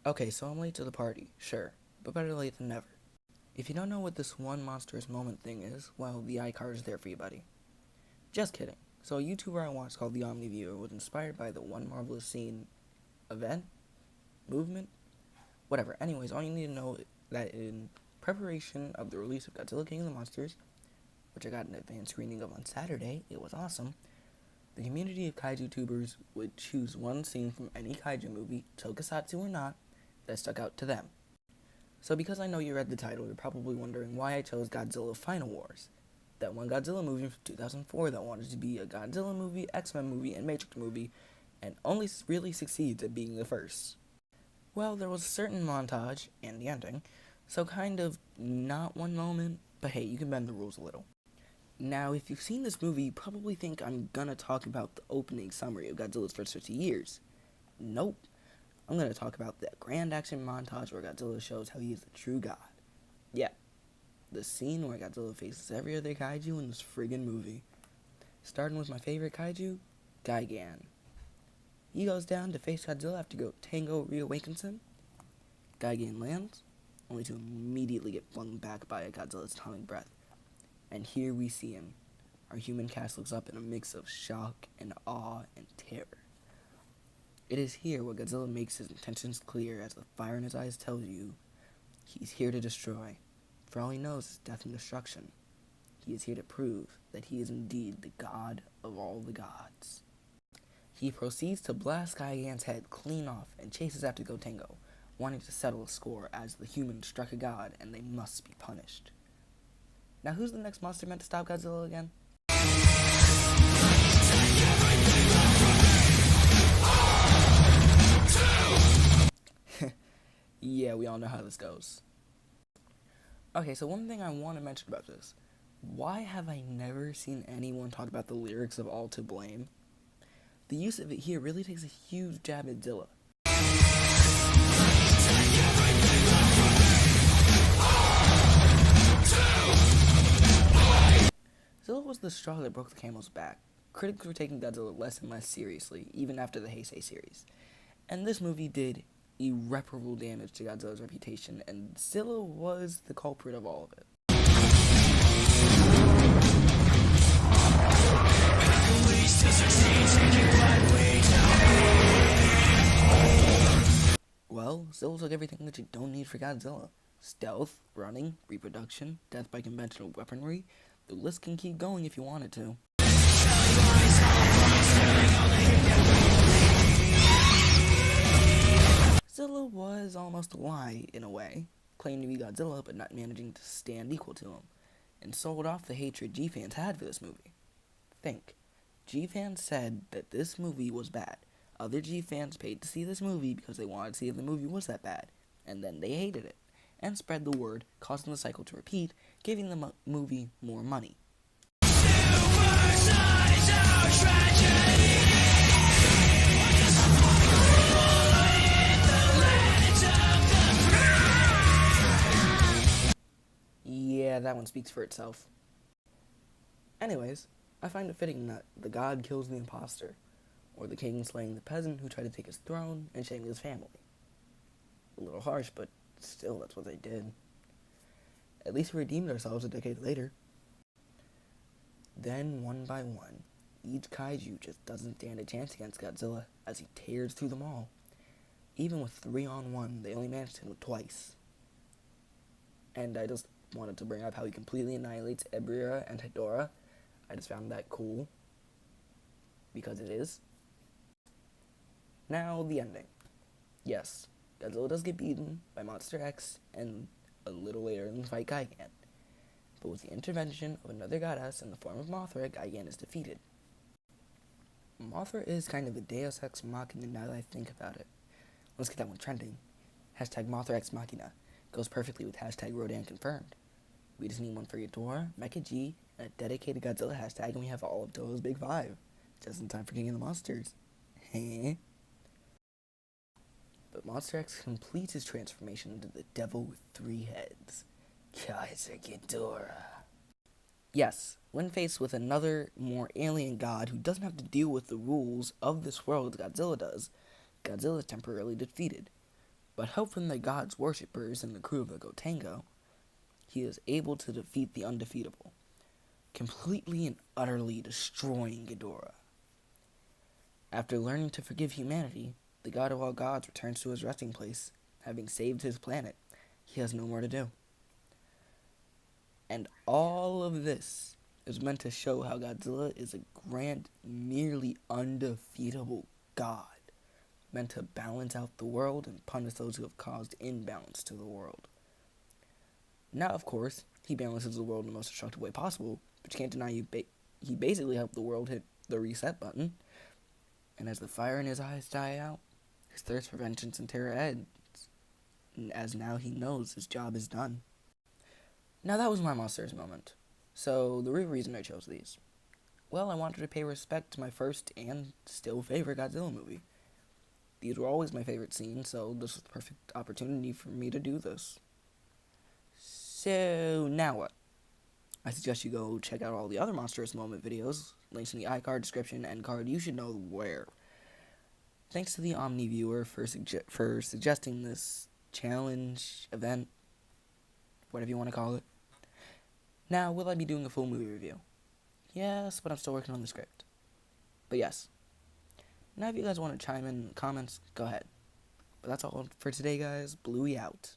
Okay, so I'm late to the party, sure, but better late than never. If you don't know what this one monstrous moment thing is, well, the iCard is there for you, buddy. Just kidding. So a YouTuber I watched called the OmniViewer was inspired by the one marvelous scene, event, movement, whatever. Anyways, all you need to know that in preparation of the release of Godzilla King of the Monsters, which I got an advanced screening of on Saturday, it was awesome. The community of kaiju tubers would choose one scene from any kaiju movie, tokusatsu or not, that stuck out to them. So because I know you read the title, you're probably wondering why I chose Godzilla Final Wars. That one Godzilla movie from 2004 that wanted to be a Godzilla movie, X-Men movie, and Matrix movie, and only really succeeds at being the first. Well, there was a certain montage, and the ending, so kind of not one moment, but hey, you can bend the rules a little. Now, if you've seen this movie, you probably think I'm gonna talk about the opening summary of Godzilla's first 50 years. Nope. I'm gonna talk about that grand action montage where Godzilla shows how he is the true god. Yeah, the scene where Godzilla faces every other kaiju in this friggin' movie. Starting with my favorite kaiju, Gigan. He goes down to face Godzilla after Tango reawakens him. Gigan lands, only to immediately get flung back by Godzilla's atomic breath. And here we see him. Our human cast looks up in a mix of shock and awe and terror. It is here where Godzilla makes his intentions clear as the fire in his eyes tells you he's here to destroy. For all he knows is death and destruction. He is here to prove that he is indeed the god of all the gods. He proceeds to blast Gigan's head clean off and chases after Gotengo, wanting to settle a score as the humans struck a god and they must be punished. Now who's the next monster meant to stop Godzilla again? Yeah, we all know how this goes. Okay, so one thing I want to mention about this. Why have I never seen anyone talk about the lyrics of All to Blame? The use of it here really takes a huge jab at Zilla. Zilla was the straw that broke the camel's back. Critics were taking Godzilla less and less seriously, even after the Heisei series. And this movie did irreparable damage to Godzilla's reputation, and Zilla was the culprit of all of it. Well, Zilla took everything that you don't need for Godzilla. Stealth, running, reproduction, death by conventional weaponry. The list can keep going if you want it to. Zilla was almost a lie, in a way, claiming to be Godzilla but not managing to stand equal to him, and sold off the hatred G-fans had for this movie. Think, G-fans said that this movie was bad. Other G-fans paid to see this movie because they wanted to see if the movie was that bad, and then they hated it, and spread the word, causing the cycle to repeat, giving the movie more money. Yeah, that one speaks for itself. Anyways, I find it fitting that the god kills the imposter, or the king slaying the peasant who tried to take his throne and shaming his family. A little harsh, but still, that's what they did. At least we redeemed ourselves a decade later. Then, one by one, each kaiju just doesn't stand a chance against Godzilla as he tears through them all. Even with 3-on-1, they only managed him twice. And I just wanted to bring up how he completely annihilates Ebirah and Hedorah. I just found that cool. Because it is. Now, the ending. Yes, Godzilla does get beaten by Monster X and a little later in the fight Gigan. But with the intervention of another goddess in the form of Mothra, Gigan is defeated. Mothra is kind of a deus ex machina now that I think about it. Let's get that one trending. Hashtag Mothra ex machina. Goes perfectly with hashtag Rodan confirmed. We just need one for Ghidorah, Mecha G, and a dedicated Godzilla hashtag, and we have all of Toho's Big Five. Just in time for King of the Monsters. Heh. But Monster X completes his transformation into the devil with 3 heads. Kaiser Ghidorah. Yes, when faced with another, more alien god who doesn't have to deal with the rules of this world as Godzilla does, Godzilla is temporarily defeated. but help from the god's worshippers and the crew of the Gotengo, he is able to defeat the undefeatable, completely and utterly destroying Ghidorah. After learning to forgive humanity, the god of all gods returns to his resting place. Having saved his planet, he has no more to do. And all of this is meant to show how Godzilla is a grand, nearly undefeatable god, meant to balance out the world and punish those who have caused imbalance to the world. Now, of course, he balances the world in the most destructive way possible, but you can't deny he basically helped the world hit the reset button. And as the fire in his eyes die out, his thirst for vengeance and terror ends, as now he knows his job is done. Now that was my Monsters moment. So the real reason I chose these, well, I wanted to pay respect to my first and still favorite Godzilla movie. These were always my favorite scenes, so this was the perfect opportunity for me to do this. So now what? I suggest you go check out all the other Monstrous Moment videos, links in the iCard, description, and card, you should know where. Thanks to the Omni viewer for suggesting this challenge, event, whatever you want to call it. Now, will I be doing a full movie review? Yes, but I'm still working on the script. But yes. Now if you guys want to chime in comments, go ahead. But that's all for today, guys. Bluey out.